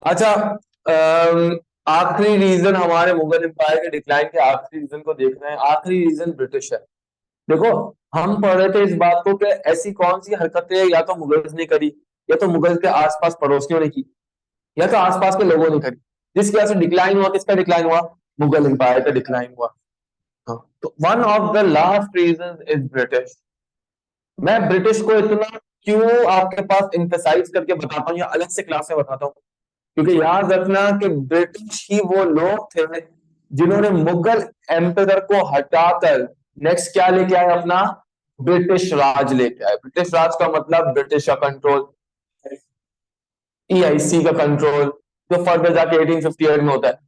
अच्छा, आखिरी रीजन हमारे मुगल एम्पायर के डिक्लाइन के आखिरी रीजन को देख रहे हैं। आखिरी रीजन ब्रिटिश है। देखो, हम पढ़ रहे थे इस बात को कि ऐसी कौन सी हरकतें या तो मुगल्स ने करी, या तो मुगल के आसपास पड़ोसियों ने की, या तो आसपास के लोगों ने करी, जिसकी वजह से डिक्लाइन हुआ। किसका डिक्लाइन हुआ? मुगल एम्पायर का डिक्लाइन हुआ। हाँ, तो one of the last reason is British. मैं ब्रिटिश को इतना क्यों आपके पास इंफेसाइज करके बताता हूँ या अलग से क्लास में बताता हूँ, क्योंकि याद रखना कि ब्रिटिश ही वो लोग थे जिन्होंने मुगल एम्पायर को हटाकर नेक्स्ट क्या लेके आए अपना? ब्रिटिश राज लेके आए। ब्रिटिश राज का मतलब ब्रिटिश का कंट्रोल, ईआईसी का कंट्रोल, जो फर्दर जाके 1858 में होता है।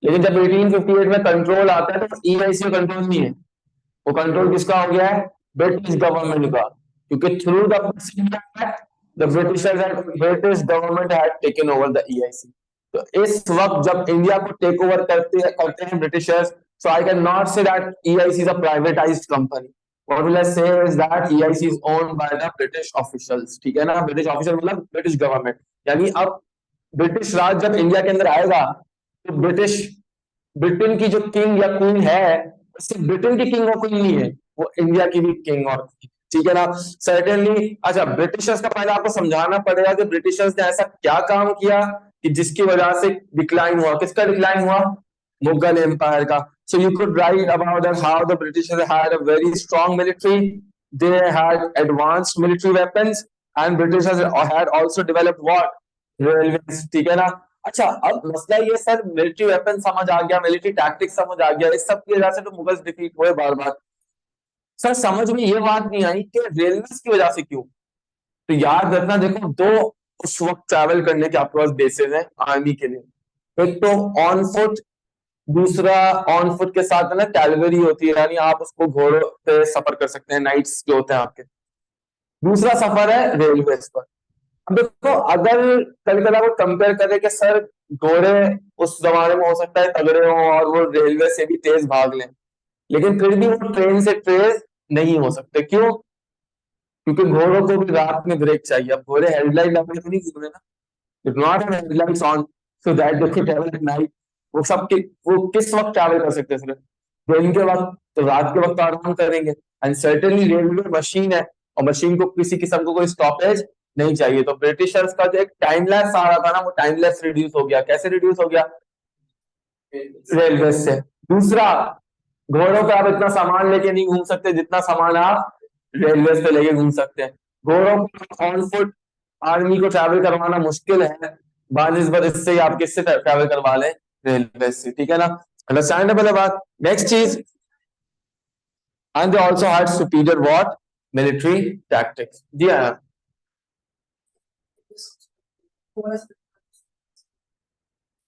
लेकिन जब 1858 में कंट्रोल आता है तो ईआईसी का कंट्रोल नहीं है। वो कंट्रोल किसका हो गया है? ब्रिटिश गवर्नमेंट का, क्योंकि through the the British government had taken over the EIC. तो इस वक्त जब इंडिया को टेक ओवर करते हैं Britishers, so I can not say that EIC is a privatised company. What will I say is that EIC is owned by the British officials. ठीक है ना? ब्रिटिश ऑफिशियल मतलब ब्रिटिश गवर्नमेंट। यानी अब British राज जब India के अंदर आएगा तो ब्रिटेन की जो किंग या क्वीन है, सिर्फ ब्रिटेन की किंग और क्वीन नहीं है, वो इंडिया की भी किंग और queen। ठीक है ना? सर्टेनली। अच्छा, ब्रिटिशर्स का पहले आपको समझाना पड़ेगा कि ब्रिटिशर्स ने ऐसा क्या काम किया कि जिसकी वजह से डिक्लाइन हुआ। किसका डिक्लाइन हुआ? मुगल एम्पायर का। So you could write about that how the Britishers had a very strong military, they had advanced military weapons, and Britishers had also developed what? Railway. ठीक है ना? अच्छा, अब मसला ये सर, मिलिट्री वेपन समझ आ गया, मिलिट्री टैक्टिक्स समझ आ गया, इस सब की वजह से तो मुगल्स डिफीट हुए बार बार। सर समझ में ये बात नहीं आई कि रेलवे की वजह से क्यों। तो याद रखना, देखो दो उस वक्त ट्रैवल करने के आपके पास बेसिस हैं आर्मी के लिए। एक तो ऑन फुट, दूसरा ऑन फुट के साथ है ना कैलवरी होती है, यानी आप उसको घोड़ों पे सफर कर सकते हैं, नाइट्स जो होते हैं आपके। दूसरा सफर है रेलवे पर। अब देखो, अगर कभी कभी वो कंपेयर करें कि सर घोड़े उस जमाने में हो सकता है तगड़े हों और वो रेलवे से भी तेज भाग लें, लेकिन फिर भी वो ट्रेन से तेज नहीं हो सकते। क्यों? क्योंकि घोड़ों को भी रात में ब्रेक चाहिए। अब घोड़े हेडलाइट लगा के तो नहीं घूम रहे ना, if not have headlights on so that they can travel at night. वो किस वक्त ट्रैवल कर सकते हैं सर? दिन के वक्त। तो रात के वक्त तो आराम करेंगे। एंड सर्टेनली रेलवे मशीन है, और मशीन को किसी किस्म को कोई स्टॉपेज नहीं चाहिए। तो ब्रिटिशर्स का जो एक टाइम लैप्स आ रहा था ना, वो टाइम लैप्स रिड्यूस हो गया। कैसे रिड्यूस हो गया? रेलवे से। दूसरा, घोड़ों पे आप इतना सामान लेके नहीं घूम सकते जितना सामान आप रेलवे पे लेके घूम सकते हैं। घोड़ों को ऑन फुट आर्मी को ट्रैवल करवाना मुश्किल है, बानिस्बत इससे ही आप किससे ट्रैवल करवा लें? रेलवे से। ठीक है ना? अंडरस्टैंडेबल है बात। नेक्स्ट चीज, and they also had superior what? Military tactics. जी हाँ।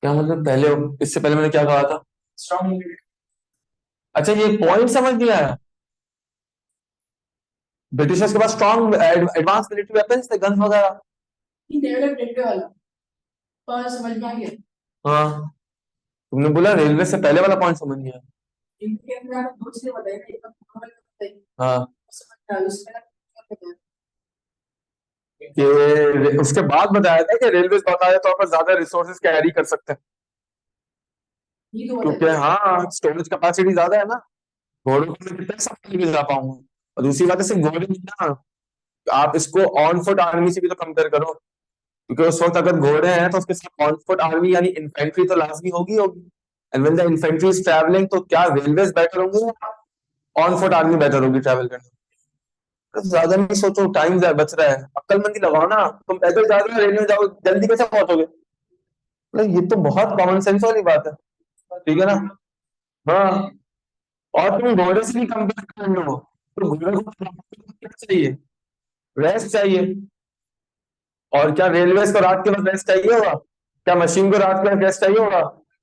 क्या मतलब पहले? इससे पहले मैंने क्या कहा था? अच्छा, ये पॉइंट समझ नहीं आया। ब्रिटिशर्स के पास स्ट्रॉन्ग एडवांस मिलिट्री वेपन्स थे, गन्स वगैरह। हाँ, तुमने बोला रेलवे से पहले वाला पॉइंट समझ नहीं आया। हाँ, कि उसके बाद बताया था कि रेलवे बताया तौर पर ज्यादा रिसोर्सेज कैरी कर सकते हैं, क्योंकि हाँ स्टोरेज कैपेसिटी ज्यादा है ना। घोड़ों को मैं कितने सब लेके जा पाऊंगा। और दूसरी बात है, सिर्फ घोड़े नहीं ना, आप इसको ऑन फुट आर्मी से भी तो कंपेयर करो। क्योंकि उस वक्त अगर घोड़े हैं तो उसके साथ ऑन फुट आर्मी यानी इन्फेंट्री तो लाजमी होगी होगी। And when the infantry is travelling, तो क्या रेलवे बेटर होंगे या ऑन फुट आर्मी बेटर होगी ट्रैवल करने में? तो ज्यादा नहीं सोचो, टाइम बच रहा है, अक्लमंदी लगाओ ना। तुम पैदल जा रहे हो, रेलवे में जाओ, जल्दी कैसे पहुंचोगे? मतलब ये तो बहुत कॉमन सेंस वाली बात है। ठीक है ना? हाँ, और तुम घोड़े से नहीं कंपेयर कर रहे हो, तो घोड़े को क्या चाहिए? रेस्ट चाहिए। और क्या रेलवे को रात के वक्त रेस्ट चाहिए होगा? क्या मशीन को रात के वक्त रेस्ट चाहिए होगा?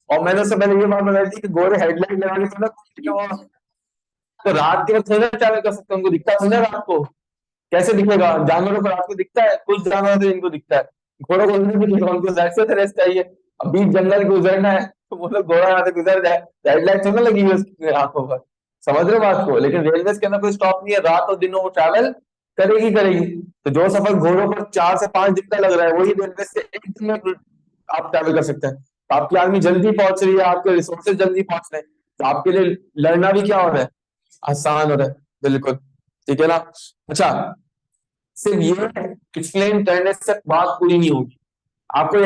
और मैंने उससे पहले ये बात बताई थी कि घोड़े हेडलाइट लगाने से ना क्या होगा? तो रात के वक्त थोड़ी ना ट्रैवल कर सकते, उनको दिखता है ना रात को। कैसे दिखेगा? जानवरों को रात को दिखता है, कुछ जानवर तो इनको दिखता है, घोड़ों को नहीं दिखेगा। उनको ऐसे से रेस्ट चाहिए। अब बीच जंगल गुजरना है तो वो लोग घोड़ा यहाँ से गुजर जाए, हेडलाइट थोड़ी ना लगी हुई है उसकी आंखों पर। समझ रहे हो बात को? लेकिन रेलवे के अंदर कोई स्टॉप नहीं है, रात और दिन वो ट्रैवल करेगी करेगी। तो जो सफर घोड़ों पर 4 से 5 दिन का लग रहा है, वही रेलवे से एक दिन में आप क्या भी कर सकते हैं। तो आपकी आर्मी जल्दी पहुंच रही है, आपके रिसोर्सेज जल्दी पहुंच रहे हैं, तो आपके लिए लड़ना भी क्या हो रहा है, आसान हो रहा है। बिल्कुल, ठीक है ना। अच्छा, सिर्फ ये एक्सप्लेन करने से बात पूरी नहीं होगी, आपको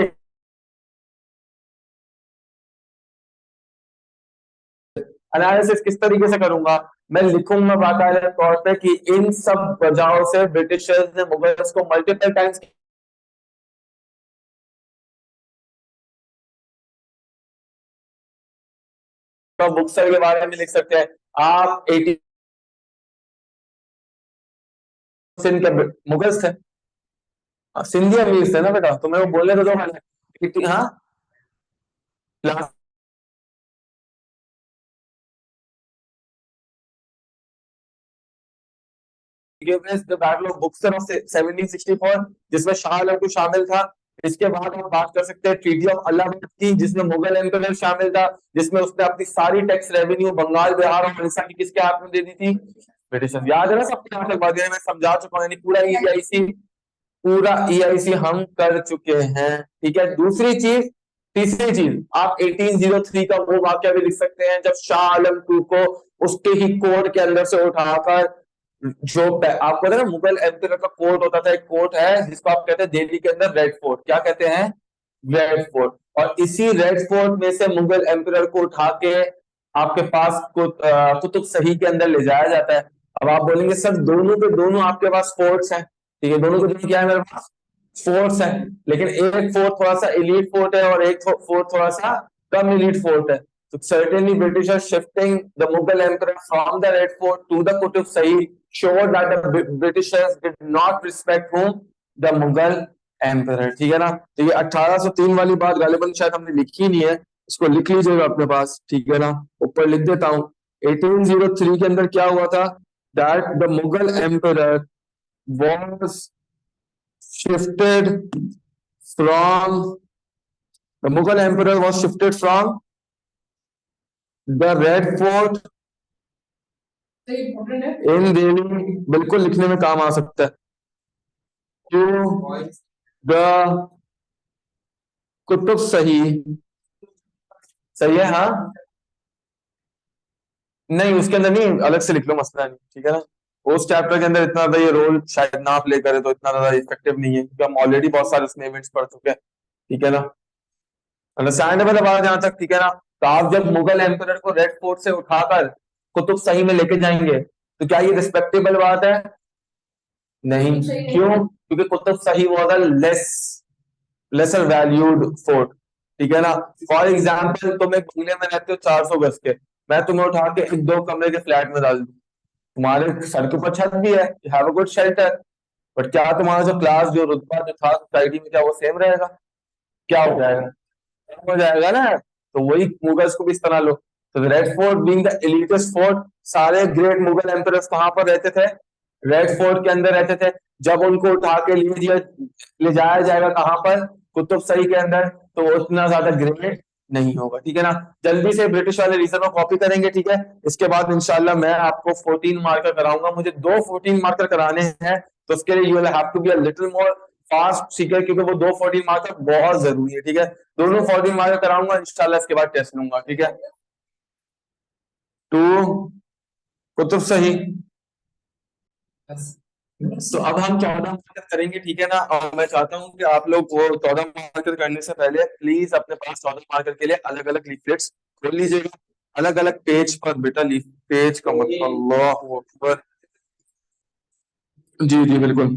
एनालिसिस किस तरीके से करूंगा, मैं लिखूंगा बाकायदा तौर पे कि इन सब वजहों से ब्रिटिशर्स ने मुगल्स को मल्टीपल टाइम्स, बुक्स के बारे में लिख सकते हैं आप। 18 सिंध के मुगल्स थे, सिंधी अमीर थे ना बेटा, तुम्हें वो बोलने तो दो मैंने। हाँ, the battle of Buxar of 1764 जिसमें शाह आलम को शामिल था। इसके बाद हम बात कर सकते हैं ट्रीटी ऑफ अलाहाबाद की, जिसमें मुगल एम्पायर शामिल था, जिसमें उसने अपनी सारी टैक्स रेवेन्यू बंगाल, बिहार और उड़ीसा की किसके हाथ में दे दी थी, ब्रिटिश। याद है ना सबके हाथ में, मैं समझा चुका हूँ, यानी पूरा ईआईसी हम कर चुके हैं। ठीक है, दूसरी चीज, तीसरी चीज, आप 1803 का वो वाक्य भी लिख सकते हैं जब शाह आलम टू को उसके ही कोर्ट के अंदर से उठाकर, जो आपको पता है ना मुगल एम्पायर का कोर्ट होता था, एक कोर्ट है जिसको आप कहते हैं दिल्ली के अंदर रेड फोर्ट, क्या कहते हैं, रेड फोर्ट। और इसी रेड फोर्ट में से मुगल एम्पायर को उठा के आपके पास कुतुब सही के अंदर ले जाया जाता है। अब आप बोलेंगे सर दोनों के दोनों आपके पास फोर्ट्स हैं, ठीक है, दोनों के दोनों क्या है मेरे पास, फोर्ट्स हैं, लेकिन एक फोर्ट थोड़ा सा एलीट फोर्ट है और एक फोर्ट थोड़ा सा कम एलीट फोर्ट है। So certainly British are shifting the Mughal emperor from the Red Fort to the Qutub Shahi showed that the Britishers did not respect whom, the Mughal emperor। ठीक है ना, तो ये 1803 वाली बात गालिबन शायद हमने लिखी नहीं है, इसको लिख लीजिएगा अपने पास, ठीक है ना, ऊपर लिख देता हूँ। 1803 के अंदर क्या हुआ था, that the Mughal emperor was shifted from, the Mughal emperor was shifted from the Red Fort इन दिल्ली, बिल्कुल लिखने में काम आ सकता है, टू द कुतुब सही। सही है, हाँ, नहीं उसके अंदर नहीं, अलग से लिख लो, मसला नहीं, ठीक है ना। उस चैप्टर के अंदर इतना ज्यादा ये रोल शायद ना प्ले करे तो इतना ज्यादा इफेक्टिव नहीं है, क्योंकि हम ऑलरेडी बहुत सारे उसमें इवेंट्स पढ़ चुके हैं, ठीक है ना। अंडरस्टैंडेबल है बात यहाँ तक, ठीक है ना। तो आप जब मुगल एम्परर को रेड फोर्ट से उठाकर कुतुब सही में लेके जाएंगे, तो क्या ये रिस्पेक्टेबल बात है, नहीं। क्यों, क्योंकि कुतुब सही was a lesser valued fort, ठीक है ना। फॉर एग्जाम्पल तुम एक बंगले में रहते हो 400 गज के, मैं तुम्हें उठा के एक दो कमरे के फ्लैट में डाल दूं, तुम्हारे सर के ऊपर छत भी है, have a good shelter, but क्या तुम्हारा जो क्लास, जो रुतबा जो था सोसाइटी में, क्या वो सेम रहेगा, क्या हो जाएगा, हो जाएगा ना। तो वही मुगल्स को भी इस तरह लो। तो Red Fort being the elitest fort, सारे ग्रेट मुगल एम्परर्स कहां पर रहते थे, रेड फोर्ट के अंदर रहते थे। जब उनको उठा के ले जाया जाएगा कहां पर, कुतुब सही के अंदर, तो वो उतना ज्यादा ग्रेट नहीं होगा, ठीक है ना। जल्दी से ब्रिटिश वाले रीजन को कॉपी करेंगे, ठीक है। इसके बाद इंशाल्लाह मैं आपको 14 मार्कर कराऊंगा, मुझे दो 14 मार्कर कराने हैं, तो उसके लिए you will have to be a little more fast seeker, क्योंकि वो दो 14 मार्कर बहुत जरूरी है, ठीक है। दोनों 14 मार्कर कराऊंगा इंशाल्लाह, इसके बाद टेस्ट लूंगा, ठीक है। टू कुतुब सही, तो अब हम 14 मार्कर करेंगे, ठीक है ना। और मैं चाहता हूं कि आप लोग वो 14 मार्कर करने से पहले प्लीज अपने पास 14 मार्कर के लिए अलग अलग लीफलेट्स खोल लीजिएगा, अलग अलग पेज पर बेटा, लीफ पेज का मतलब, अल्लाह अकबर, जी जी बिल्कुल।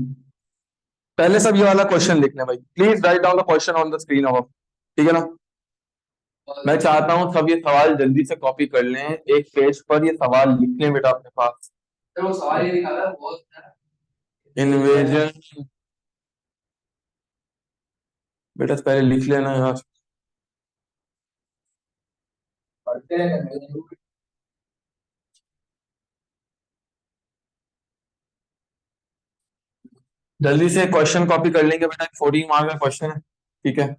पहले सब ये वाला क्वेश्चन लिखना भाई, please write down the question on the screen अब, ठीक है ना। मैं चाहता हूँ सब ये सवाल जल्दी से कॉपी कर लें, एक पेज पर ये सवाल लिख लें बेटा अपने पास। तो सवाल ये लिखा था बहुत, इन्वेजन, बेटा पहले लिख लेना यार, पढ़ते हैं। जल्दी से क्वेश्चन कॉपी कर लेंगे बेटा, 14 मार्क का क्वेश्चन है, ठीक है।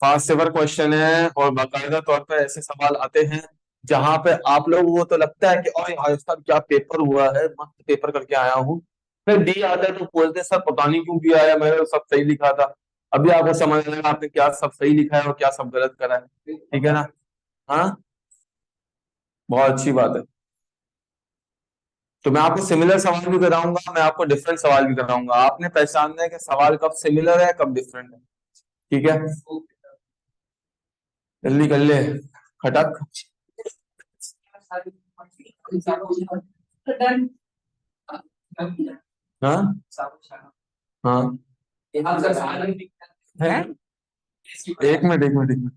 फास्ट सेवर क्वेश्चन है, और बाकायदा तौर पर ऐसे सवाल आते हैं जहां पे आप लोग वो तो लगता है कि और भाई साहब क्या पेपर हुआ है, मस्त पेपर करके आया हूँ, फिर डी आता है तो बोलते हैं सर पता नहीं क्यों दिया है, मैंने तो सब सही लिखा था। अभी आपको समझ आएगा आपने क्या सब सही लिखा है और क्या सब गलत करा है, ठीक है ना। हाँ, बहुत अच्छी बात है। तो मैं आपको सिमिलर सवाल भी कराऊंगा, मैं आपको डिफरेंट सवाल भी कराऊंगा, आपने पहचानना है कि सवाल कब सिमिलर है कब डिफरेंट है, ठीक है। जल्दी कर ले, खटक। हाँ हाँ, है, एक मिनट एक मिनट एक मिनट।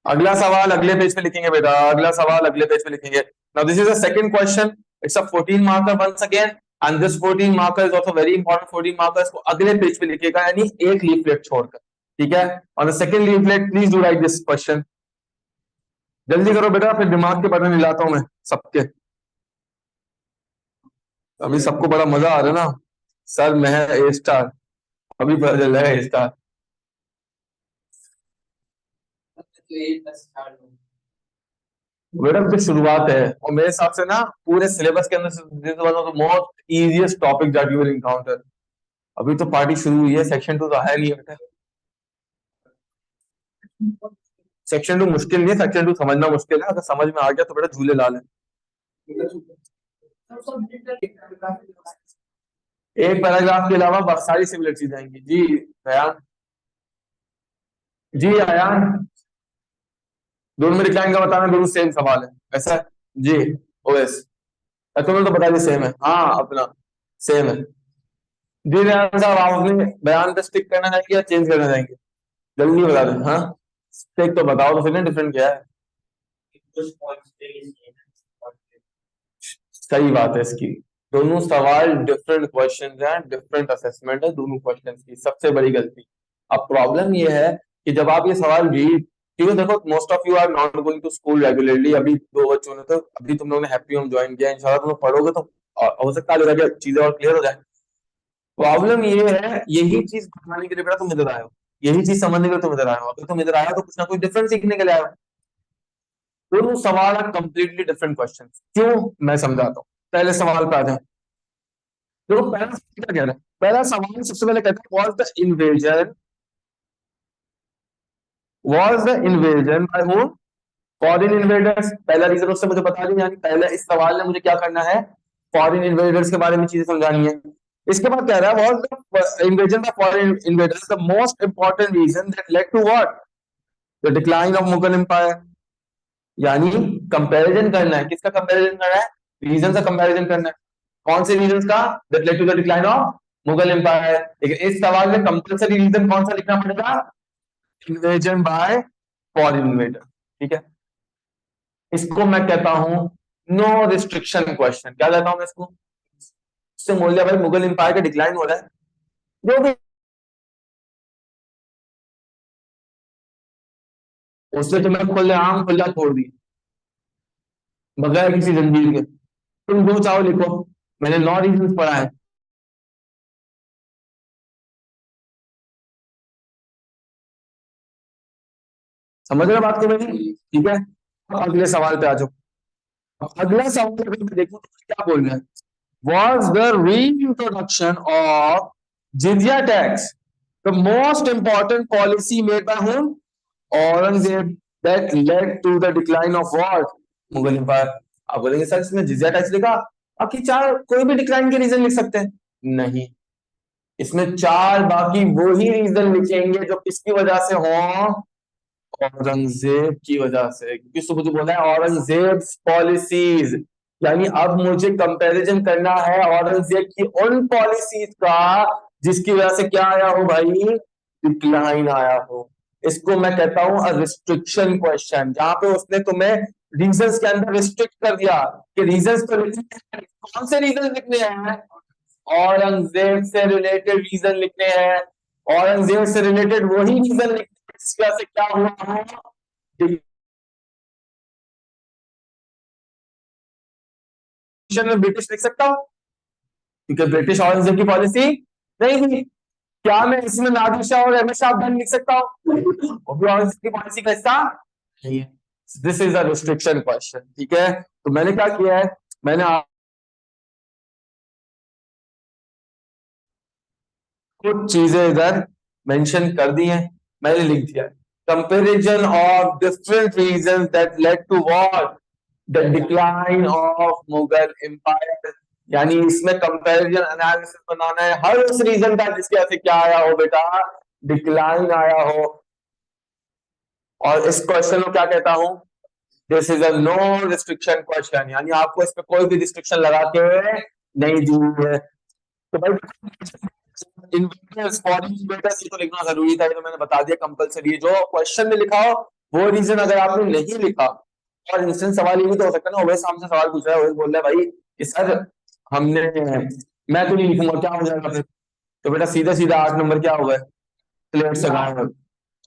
अगला सवाल अगले पेज पे लिखेंगे बेटा, अगला सवाल अगले पेज पे लिखेंगे। Now this is a second question, it's a 14 marker once again, and this 14 marker is also very important. 14 markers को अगले पेज पे लिखिएगा, यानी एक लीफलेट छोड़कर, ठीक है। On the second leaflet please do right this question. जल्दी करो बेटा, फिर दिमाग के बटन हिलाता हूं मैं सबके। अभी सबको बड़ा मजा आ रहा है ना, सर मैं ए स्टार, अभी पता चल रहा है ए स्टार। बेटा तो शुरुआत है, और मेरे हिसाब से ना पूरे सिलेबस के अंदर से this one of the most easiest topic that you will encounter. अभी तो पार्टी शुरू हुई है, सेक्शन टू तो है नहीं बेटा। सेक्शन टू मुश्किल नहीं है, सेक्शन टू समझना मुश्किल है, अगर समझ में आ गया तो बेटा झूले लाल है। एक पैराग्राफ के अलावा बहुत सारी सिमिलर चीजें आएंगी जी। बयान, जी आयान, दोनों में डिक्लाइन का बताना, दोनों सेम सवाल है ऐसा है? जी, ओएस, तुमने तो बता दी सेम है, हाँ अपना सेम है। जी रेहान साहब, आप अपने बयान पे स्टिक करना चाहेंगे या चेंज करना चाहेंगे? जल्दी बता दें। हाँ, स्टिक तो बताओ तो फिर ना डिफरेंट क्या है। सही बात है इसकी, दोनों सवाल डिफरेंट क्वेश्चन हैं, डिफरेंट असेसमेंट है दोनों क्वेश्चन की, सबसे बड़ी गलती। अब प्रॉब्लम ये है कि जब आप ये सवाल रीड, ठीक है, देखो most of you are not going to school regularly, अभी दो बच्चों ने तो अभी तुम लोगों ने हैप्पी होम ज्वाइन किया, इंशाल्लाह तुम लोग पढ़ोगे तो हो सकता है आगे चीजें और क्लियर हो जाए। प्रॉब्लम ये है, यही चीज बताने के लिए बेटा तुम इधर आए हो, यही चीज समझने के लिए तुम इधर आए हो, अगर तुम इधर आए हो तो कुछ ना कुछ डिफरेंट सीखने के लिए आए हो। दोनों सवाल है कंप्लीटली डिफरेंट क्वेश्चन, क्यों मैं समझाता हूँ। पहले सवाल पे आ जाए, देखो पहला सवाल क्या कह रहा है, पहला सवाल सबसे पहले कहता है, was the invasion was the invasion bye whom? Foreign invaders. पहला रीजन उससे मुझे बता दिया, यानी पहले इस सवाल में मुझे क्या करना है, फॉरेन इन्वेडर्स के बारे में चीजें समझानी है। इसके बाद कह रहा है was the invasion by foreign invaders the most important reason that led to what, the decline of Mughal empire. यानी कंपैरिजन करना है, किसका कंपैरिजन करना है, रीजन का कंपैरिजन करना है। कौन से रीजन का, that led to the decline of Mughal empire. लेकिन इस सवाल में कंपलसरी रीजन कौन सा लिखना पड़ेगा, इन्वेजन बाय फॉरेन इन्वेडर। ठीक है, इसको मैं कहता हूं नो रिस्ट्रिक्शन क्वेश्चन। क्या कहता हूं मैं इसको, इससे बोल दिया भाई मुगल एम्पायर का डिक्लाइन हो रहा है, जो भी उससे तुम्हें खुलेआम खुला छोड़ दी, बगैर किसी जंजीर के, तुम जो चाहो लिखो। मैंने 9 रीजन पढ़ा है। समझ रहे हो बात को मेरी? ठीक है, अब अगले सवाल पे आ जाओ। अब अगला सवाल अगर मैं देखूं तो क्या बोल रहा है, was the reintroduction of jizya tax the most important policy made by whom? Aurangzeb, that led to the decline of what, Mughal empire. आप बोलेंगे सर इसमें जिजिया टैक्स लिखा, बाकी चार कोई भी डिक्लाइन के रीजन लिख सकते हैं? नहीं, इसमें चार बाकी वो ही रीजन लिखेंगे जो किसकी वजह से हो, औरंगजेब की वजह से। क्योंकि उसको मुझे बोला है औरंगजेब पॉलिसीज, यानी अब मुझे कंपैरिजन करना है औरंगजेब की उन पॉलिसीज का जिसकी वजह से क्या आया हो भाई, डिक्लाइन आया हो। इसको मैं कहता हूं रिस्ट्रिक्शन क्वेश्चन, जहां पे उसने तुम्हें रीजंस के अंदर रिस्ट्रिक्ट कर दिया कि रीजंस तो लिखने हैं, कौन से रीजन लिखने हैं, औरंगजेब से रिलेटेड रीजन लिखने हैं, औरंगजेब से रिलेटेड वही रीजन लिखने हैं जिसकी वजह से क्या हुआ हो, में ब्रिटिश लिख सकता हूं, क्योंकि ब्रिटिश औरंगजेब की पॉलिसी नहीं थी। क्या मैं इसमें नादिर शाह और अहमद शाह अफगान लिख सकता हूँ, वो भी औरंगजेब की पॉलिसी का हिस्सा नहीं है। This is a restriction question. ठीक है, तो मैंने क्या किया है, मैंने कुछ चीजें इधर मेंशन कर दी हैं, मैंने लिख दिया comparison of different reason that led to what, the decline of Mughal empire. यानी इसमें कंपैरिजन एनालिसिस बनाना है हर उस रीजन का जिसकी वजह से क्या आया हो बेटा, डिक्लाइन आया हो। और इस क्वेश्चन को क्या कहता हूं, this is a no restriction question, यानी आपको इस पे कोई भी रिस्ट्रिक्शन लगा के नहीं दी है। तो भाई इन्वेटर्स, फॉरेन इन्वेटर्स, ये तो लिखना जरूरी था, ये तो मैंने बता दिया कंपलसरी है। जो क्वेश्चन में लिखा हो वो रीजन अगर आपने नहीं लिखा, और इंस्टेंट सवाल ये भी तो हो सकता है ना, वही सामने सवाल पूछ रहा है, वही बोल रहा है भाई कि सर हमने, मैं तो नहीं लिखूंगा, क्या हो जाएगा फिर, तो बेटा सीधा सीधा 8 नंबर क्या हो गए, प्लेट से गायब।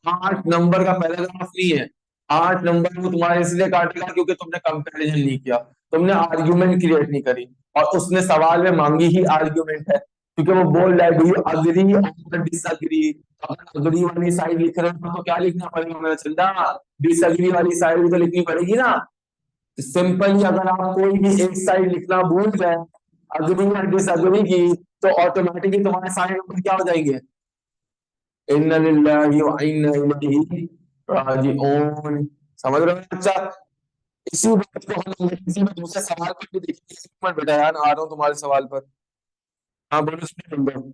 8 नंबर का पैराग्राफ नहीं है, 8 नंबर वो तुम्हारे इसलिए काटेगा क्योंकि तुमने कंपैरिजन नहीं किया, तुमने आर्ग्यूमेंट क्रिएट नहीं करी। और उसने सवाल में मांगी ही आर्ग्यूमेंट है, क्योंकि वो बोल रहा है डू यू अग्री और डिसअग्री। अगर अग्री वाली साइड लिख रहे हो तो क्या लिखना पड़ेगा मेरा चिंता, डिसअग्री वाली साइड भी तो लिखनी पड़ेगी ना। सिंपली अगर आप कोई भी एक साइड लिखना भूल गए, अग्री और डिसअग्री की, तो ऑटोमेटिकली तुम्हारे सारे नंबर क्या हो जाएंगे, इन्ना लिल्लाहि व इन्ना इलैहि राजिऊन। समझ रहे हो बच्चा? इसी बात को हम अंग्रेजी में दूसरे सवाल पर भी देखेंगे। एक मिनट बेटा यार, आ रहा हूँ तुम्हारे सवाल पर। हाँ बोलो, सुनिए बोलो।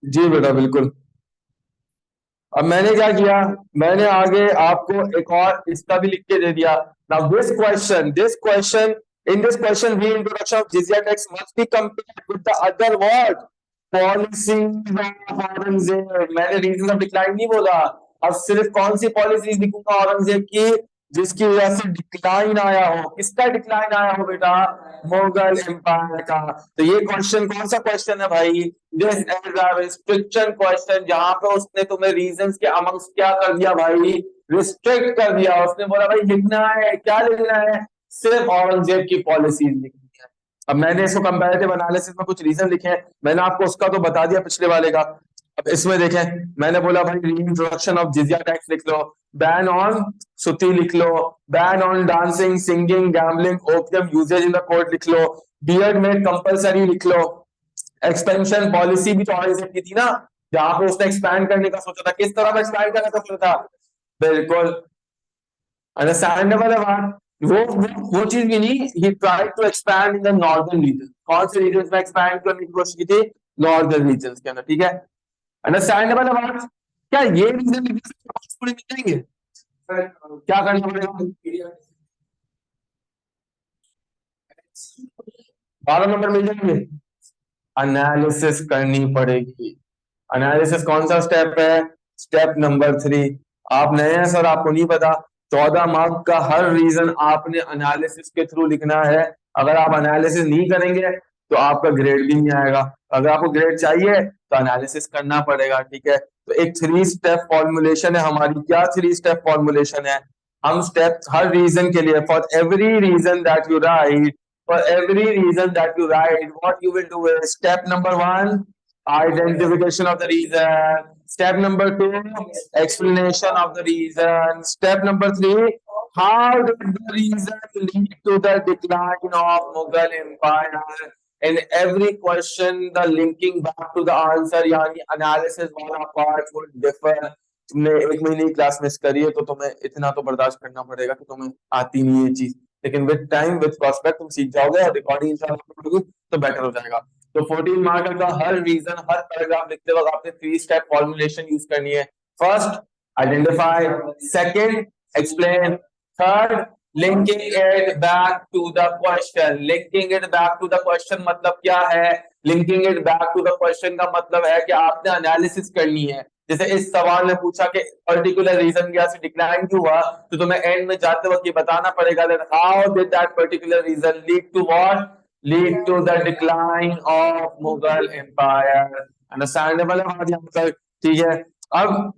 जी बेटा बिल्कुल। अब मैंने क्या किया, मैंने आगे आपको एक और इसका भी लिख के दे दिया। Now this question in this question reintroduction of jizya tax must be compared with the other word policy of Aurangzeb. मैंने रीजन ऑफ डिक्लाइन नहीं बोला, अब सिर्फ कौन सी पॉलिसी लिखूंगा औरंगजेब की जिसकी वजह से डिक्लाइन आया हो। किसका डिक्लाइन आया हो बेटा, मुगल एम्पायर का। तो ये क्वेश्चन कौन सा क्वेश्चन है भाई, this is a restriction question, जहां पे उसने तुम्हें रीजंस के अमंग्स क्या कर दिया भाई, रिस्ट्रिक्ट कर दिया। उसने बोला भाई लिखना है, क्या लिखना है, सिर्फ औरंगजेब की पॉलिसीज लिखनी है। अब मैंने इसको कंपैरेटिव एनालिसिस में कुछ रीजन लिखे हैं, मैंने आपको उसका तो बता दिया पिछले वाले का। अब इसमें देखें, मैंने बोला भाई रीइंट्रोडक्शन ऑफ जिजिया टैक्स लिख लो, बैन ऑन सुती लिख लो, ban on dancing singing gambling opium usage in the court लिख लो, बियर्ड मेड कंपलसरी लिख लो, एक्सपेंशन पॉलिसी भी तो औरंगजेब की थी ना, जहां पे उसने एक्सपैंड करने का सोचा था, किस तरफ एक्सपैंड करने का सोचा था, बिल्कुल अंडरस्टैंडेबल है बात। वो चीज भी नहीं, he tried to expand in the northern region. कौन से रीजन में एक्सपैंड करने की कोशिश की थी, नॉर्दर्न रीजन के अंदर, ठीक है, अंडरस्टैंडेबल है बात। क्या ये रीजन लिखने से marks पूरे मिल जाएंगे, क्या करना पड़ेगा, 12 नंबर मिल जाएंगे, एनालिसिस करनी पड़ेगी। एनालिसिस कौन सा स्टेप है, स्टेप नंबर 3। आप नए हैं सर, आपको नहीं पता, 14 मार्क का हर रीजन आपने एनालिसिस के थ्रू लिखना है। अगर आप एनालिसिस नहीं करेंगे तो आपका ग्रेड भी नहीं आएगा। अगर आपको ग्रेड चाहिए तो एनालिसिस करना पड़ेगा, ठीक है। तो एक 3 स्टेप फॉर्मुलेशन है हमारी। क्या 3 स्टेप फॉर्मुलेशन है, हम स्टेप हर रीजन के लिए, for every region that you write, for every reason that you write, what you will do is step number 1, identification of the reason. Step number 2, explanation of the reason. Step number 3, how did the reason lead to the decline of Mughal Empire? In every question, the linking back to the answer, यानी analysis वाला part would differ. तुमने 1 महीने की class miss करी है तो तुम्हें इतना तो बर्दाश्त करना पड़ेगा कि तुम्हें आती नहीं है चीज, लेकिन विद टाइम विद प्रोस्पेक्ट तुम सीख जाओगे और रिकॉर्डिंग इंशाल्लाह करोगे तो बेटर हो जाएगा। तो 14 मार्क का हर रीजन, हर पैराग्राफ लिखते वक्त आपने 3 स्टेप फॉर्मुलेशन यूज करनी है। First, identify, second, explain, third, linking it back to the question. Linking it back to the question मतलब क्या है, linking it back to the question का मतलब है कि आपने एनालिसिस करनी है। जैसे इस सवाल ने पूछा कि पर्टिकुलर रीजन क्या से डिक्लाइन क्यों हुआ, तो तुम्हें एंड में जाते वक्त ये बताना पड़ेगा that how did that particular reason lead to what, lead to the decline of Mughal empire. Understandable है बात यहाँ तक, ठीक है। अब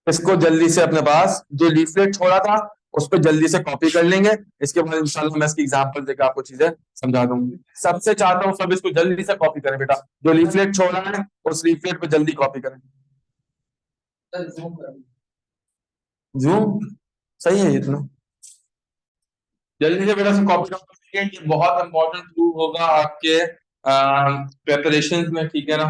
इसको जल्दी से अपने पास जो लीफलेट छोड़ा था उस पर जल्दी से कॉपी कर लेंगे। इसके बाद इंशाल्लाह मैं इसकी एग्जांपल देकर आपको चीजें समझा दूंगी। सबसे चाहता हूँ सब इसको जल्दी से कॉपी करें बेटा, जो लीफलेट छोड़ा है उस लीफलेट पे जल्दी कॉपी करें। जूम सही है इतना, जल्दी से बेटा से कॉपी करेंगे। ये बहुत इंपॉर्टेंट टूल होगा आपके प्रिपरेशन में, ठीक है ना।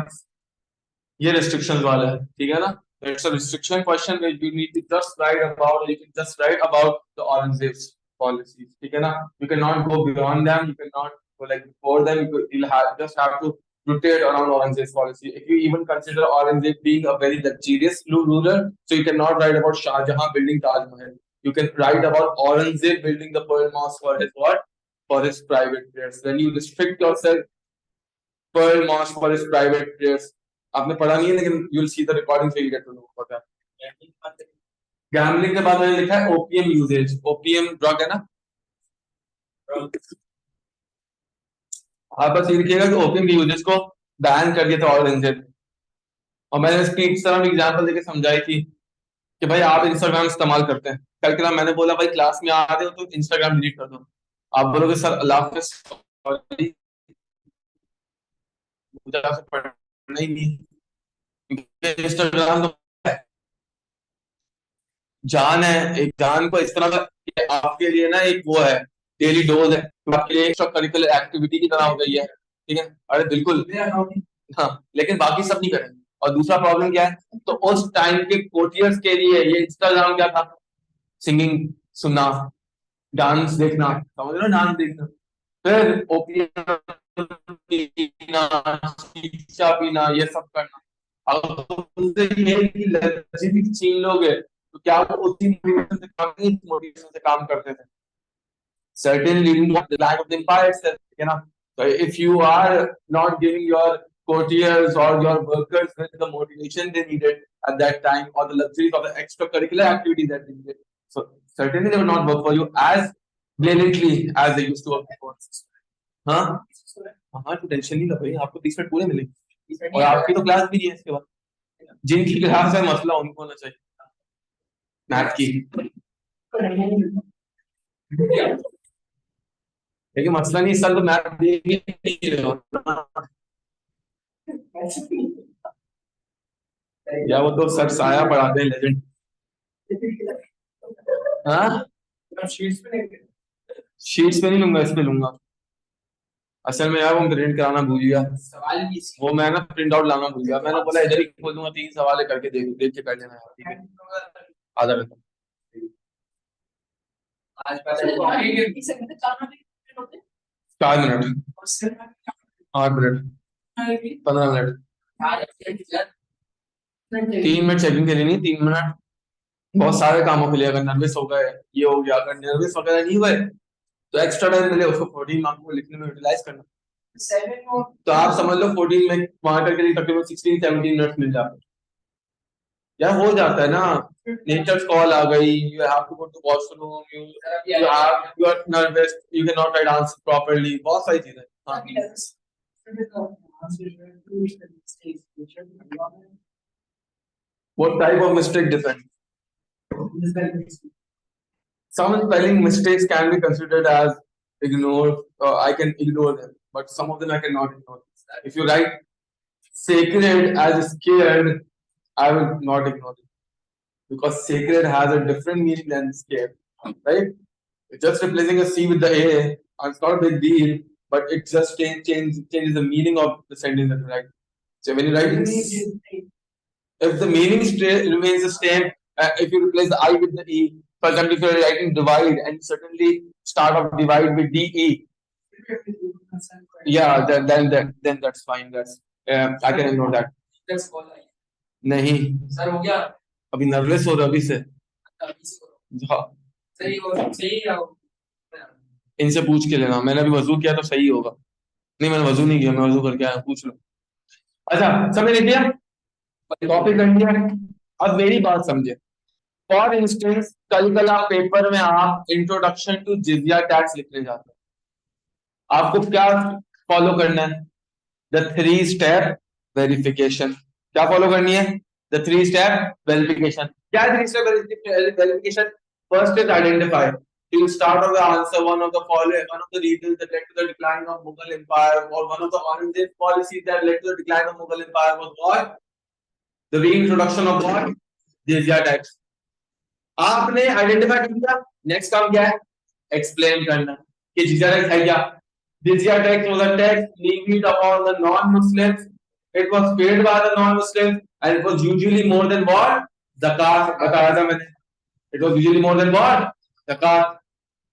ये रिस्ट्रिक्शंस वाला है, ठीक है ना। It's a restriction question where you need to just write about, you can just write about the Aurangzeb's policies, ठीक है ना। You cannot go beyond them, you cannot go like before them, you'll just have to rotate around Aurangzeb's policy. If you even consider Aurangzeb being a very luxurious ruler, so you cannot write about Shah Jahan building Taj Mahal. You can write about Aurangzeb building the Pearl Mosque for his what? For his private prayers. When you restrict yourself Pearl Mosque for his private prayers, आपने पढ़ा नहीं है लेकिन you will see the recording will get to know about that. Gambling के बाद मैंने लिखा है ओपीएम यूजेज। ओपीएम ड्रग है ना, आप बस ये लिखिएगा कि ओपीएम के यूजेज को बैन कर दिया था औरंगजेब। और मैंने इसकी इंस्टाग्राम एग्जांपल देके समझाई थी कि भाई आप इंस्टाग्राम इस्तेमाल करते हैं, कल के मैंने बोला भाई क्लास में आ रहे हो तो इंस्टाग्राम डिलीट कर दो, आप बोलोगे सर अल्लाह हाफिज़, मुझे आपसे पढ़ना ही नहीं, इंस्टाग्राम तो जान है, एक जान को इस तरह का कि आपके लिए ना एक वो है, डेली डोज है, तो आपके लिए एक्स्ट्रा करिकुलर एक्टिविटी की तरह हो गई है, ठीक है। अरे बिल्कुल हाँ, लेकिन बाकी सब नहीं करेंगे। और दूसरा प्रॉब्लम क्या है, तो उस टाइम के कोटियर्स के लिए ये इंस्टाग्राम क्या था, सिंगिंग सुनना, डांस देखना, समझ रहे हो, डांस देखना, फिर ओपियम पीना, शीशा पीना, ये सब करना। अगर तुमसे ये कि लग्जरी छीन लोगे तो क्या वो उसी मोटिवेशन से काम करते थे, certainly leading to the lack of the empire itself, you know. So if you are not giving your courtiers or your workers with the motivation they needed at that time or the luxuries of the extracurricular activities that they needed, so certainly they will not work for you as brilliantly as they used to work before. हाँ हाँ, तो tension नहीं लो भाई, आपको 30 minute पूरे मिलेंगे और आपकी तो क्लास भी नहीं है इसके बाद, जिनकी क्लास है मसला उनको होना चाहिए मैथ की, लेकिन मसला नहीं, इस साल तो मैथ देख ही नहीं रहे हो या वो तो सर साया पढ़ाते हैं लेजेंड। हाँ शीट्स पे नहीं लूंगा, इस पे लूंगा। असल में यार वो प्रिंट कराना भूल गया, सवाल भी वो मैं ना प्रिंट आउट लाना भूल गया। मैंने बोला इधर ही खोल दूंगा, 3 सवाल करके देख के कर लेना यार, ठीक है। आधा घंटा आज पता 4 minute 8 minute 15 minute 3 minute checking के लिए नहीं, 3 मिनट बहुत सारे कामों के लिए। अगर नर्वस हो गए, ये हो गया, अगर नर्वस वगैरह नहीं हुए तो एक्स्ट्रा टाइम मिले उसको 14 मार्क्स को लिखने में यूटिलाइज करना। तो आप समझ लो 14 में वहां करके लिए तकरीबन 16-17 मिनट मिल जाते हैं यार, हो जाता है ना। नेचर्स कॉल आ गई, you have to go to washroom, you are nervous, you can not write answer properly, बहुत सारी चीजें। हाँ, what type of mistake different? Some spelling mistakes can be considered as ignored. I can ignore them, but some of them I cannot ignore. If you write sacred as scared, I will not ignore it because sacred has a different meaning than scared, right? Just replacing a C with the A, it's not a big deal, but it just changes the meaning of the sentence that you write. So when you write, if the meaning remains the same, if you replace the I with the E, for example, if you're writing divide and certainly start of divide with DE, yeah, then that's fine. That's I can ignore that. नहीं sir हो गया, अभी nervous हो रहा अभी से। हाँ, सही हो, सही है। इनसे पूछ के लेना, मैंने अभी वजू किया तो सही होगा। नहीं मैंने वजू नहीं किया, मैं वजू करके आया, पूछ लो। अच्छा समझ लिया, कॉपी कर लिया। अब मेरी बात समझे। फॉर इंस्टेंस कल आप पेपर में आप इंट्रोडक्शन टू जिजिया टैक्स लिखने जाते हैं, आपको क्या फॉलो करना है? The 3 step verification. क्या फॉलो करनी है? The 3 step verification. क्या 3 step verification? First is identify, you start of the answer one of the following, one of the reasons that led to the decline of Mughal Empire, or one of the origin policies that led to the decline of Mughal Empire was what? The reintroduction of what? Jizya tax. आपने identify कर दिया, next काम क्या है? Explain करना कि जिजिया tax है क्या। Jizya tax was a tax levied upon the non-Muslims. It was paid by the non-Muslims and it was usually more than what? Zakat. बताया था मैंने, it was usually more than what? Zakat.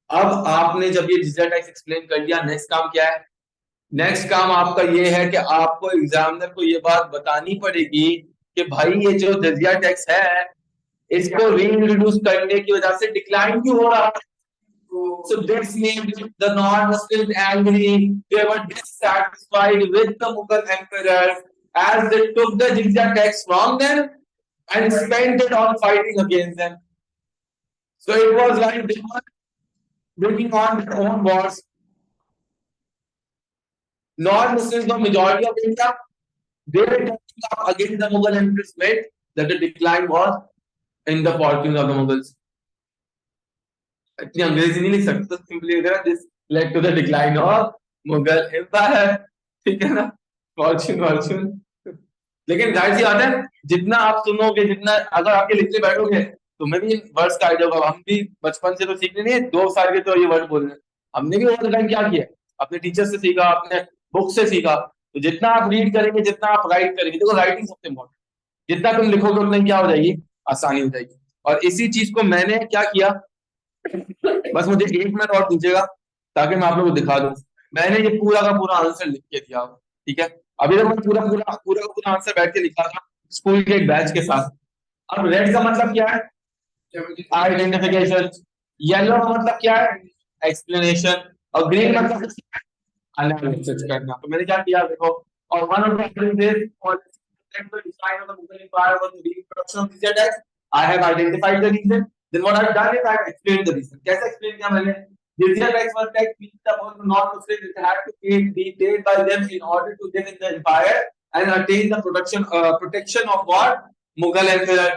अब आपने जब ये जिजिया टैक्स एक्सप्लेन कर लिया, next काम क्या है? नेक्स्ट काम आपका ये है कि आपको एग्जामिनर को ये बात बतानी पड़ेगी कि भाई ये जो जिजिया टैक्स है इसको रीइंट्रोड्यूस करने की वजह से डिक्लाइन क्यों हो रहा है। So this made the non-Muslims angry. They were dissatisfied with the Mughal emperors as they took the jizya tax from them and spent it on fighting against them. So it was like they were bringing on their own wars. Non-Muslims, the majority of India, they were taking up against the Mughal emperors, meant that the decline was in the fortunes of the Mughals. इतनी अंग्रेजी नहीं लिख सकते, simply this led to the decline of Mughal empire, ठीक है ना, Fortune Fortune. लेकिन जाहिर सी बात है, जितना आप सुनोगे, जितना अगर आपके लिखने बैठोगे तो मैं भी वर्ड्स का आइडिया होगा। हम भी बचपन से तो सीखने नहीं है, 2 साल के तो ये वर्ड बोलने, हमने भी ओवर टाइम क्या किया, अपने टीचर से सीखा, अपने बुक से सीखा। तो जितना आप रीड करेंगे, जितना आप राइट करेंगे, देखो राइटिंग सबसे इम्पोर्टेंट, जितना तुम लिखोगे उतना क्या हो जाएगी, आसानी हो जाएगी। और इसी चीज को मैंने क्या किया, बस मुझे 1 मिनट और दीजिएगा ताकि मैं आप लोगों को दिखा दूं। मैंने ये पूरा का पूरा आंसर लिख के दिया, ठीक है। अभी तक मैं पूरा पूरा पूरा का पूरा आंसर बैठ के लिखा था स्कूल के एक बैच के साथ। अब रेड का मतलब क्या है? आइडेंटिफिकेशन। येलो का मतलब क्या है? एक्सप्लेनेशन। और ग्रीन मतलब एनालिसिस करना। तो मैंने क्या किया देखो, और one of the I have identified the reason. Then what I've done is I've explained the reason. कैसे explain किया मैंने? Jizya tax was tax which upon the non-Muslims it had to be paid by them in order to live in the empire and attain the protection of what? Mughal emperor.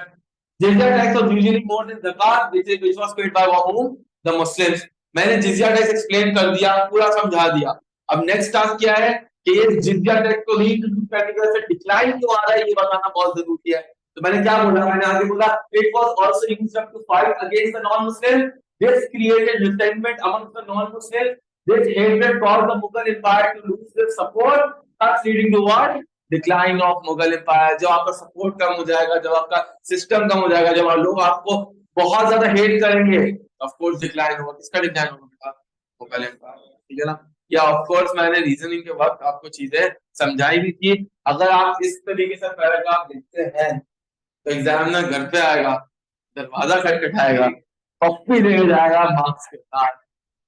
Jizya tax was usually more than zakat, which was paid by whom? The Muslims. मैंने जिजिया tax explain कर दिया, पूरा समझा दिया। अब next task क्या है कि ये जिजिया टैक्स को रीइंट्रोड्यूस करने की वजह से डिक्लाइन क्यों आ रहा है, ये बताना बहुत जरूरी है। तो मैंने क्या बोला, मैंने आगे बोला it was also used up to fight against the non-Muslims. This created resentment amongst the non-Muslims This hatred caused the Mughal Empire to lose their support, thus leading to what? Decline of Mughal Empire. जब आपका support कम हो जाएगा, जब आपका system कम हो जाएगा, जब लोग आपको बहुत ज्यादा हेट करेंगे, ऑफ कोर्स डिक्लाइन होगा. किसका डिक्लाइन होगा? मुगल एम्पायर. ठीक है ना. या ऑफ कोर्स मैंने रीजनिंग के वक्त आपको चीजें समझाई भी थी. अगर आप इस तरीके से पैराग्राफ लिखते हैं तो एग्जामिनर घर पे आएगा, दरवाजा खटखटाएगा, पप्पी लेके जाएगा मार्क्स के साथ.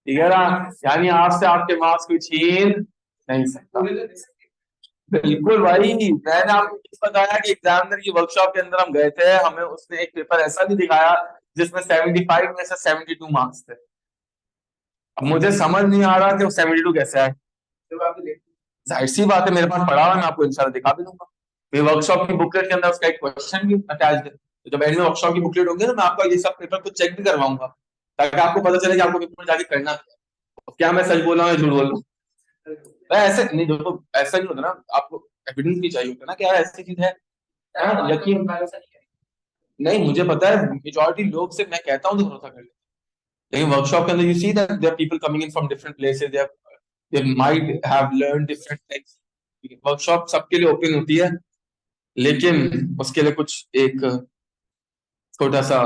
ठीक है ना. यानी आपसे आपके मार्क्स कोई छीन नहीं सकता. बिल्कुल भाई. मैंने आपको कुछ बताया कि एग्जामिनर की वर्कशॉप के अंदर हम गए थे, हमें उसने एक पेपर ऐसा भी दिखाया जिसमें 75 में से 72 मार्क्स थे. अब मुझे समझ नहीं आ रहा कि वो 72 कैसे आए. जाहिर सी बात है मेरे पास पढ़ा हुआ है, मैं आपको इंशाल्लाह दिखा भी दूंगा. मेरी वर्कशॉप की बुकलेट के अंदर उसका एक क्वेश्चन भी अटैच्ड है. तो जब एंड में वर्कशॉप की बुकलेट होगी ना, मैं आपका ये सब पेपर को चेक भी करवाऊंगा ताकि आपको पता चले कि आपको पेपर में जाके करना क्या है. क्या मैं सच बोल रहा हूँ या झूठ बोल रहा हूँ? ऐसे नहीं, देखो ऐसा नहीं होता ना, आपको एविडेंस भी चाहिए होता ना कि यार ऐसी चीज है. यकीन नहीं, मुझे पता है मेजॉरिटी लोग से मैं कहता हूँ तो भरोसा कर लेते हैं. लेकिन वर्कशॉप के अंदर you see that there are people coming in from different places, they might have learn different things. Workshop सबके लिए ओपन होती है, लेकिन उसके लिए कुछ एक छोटा सा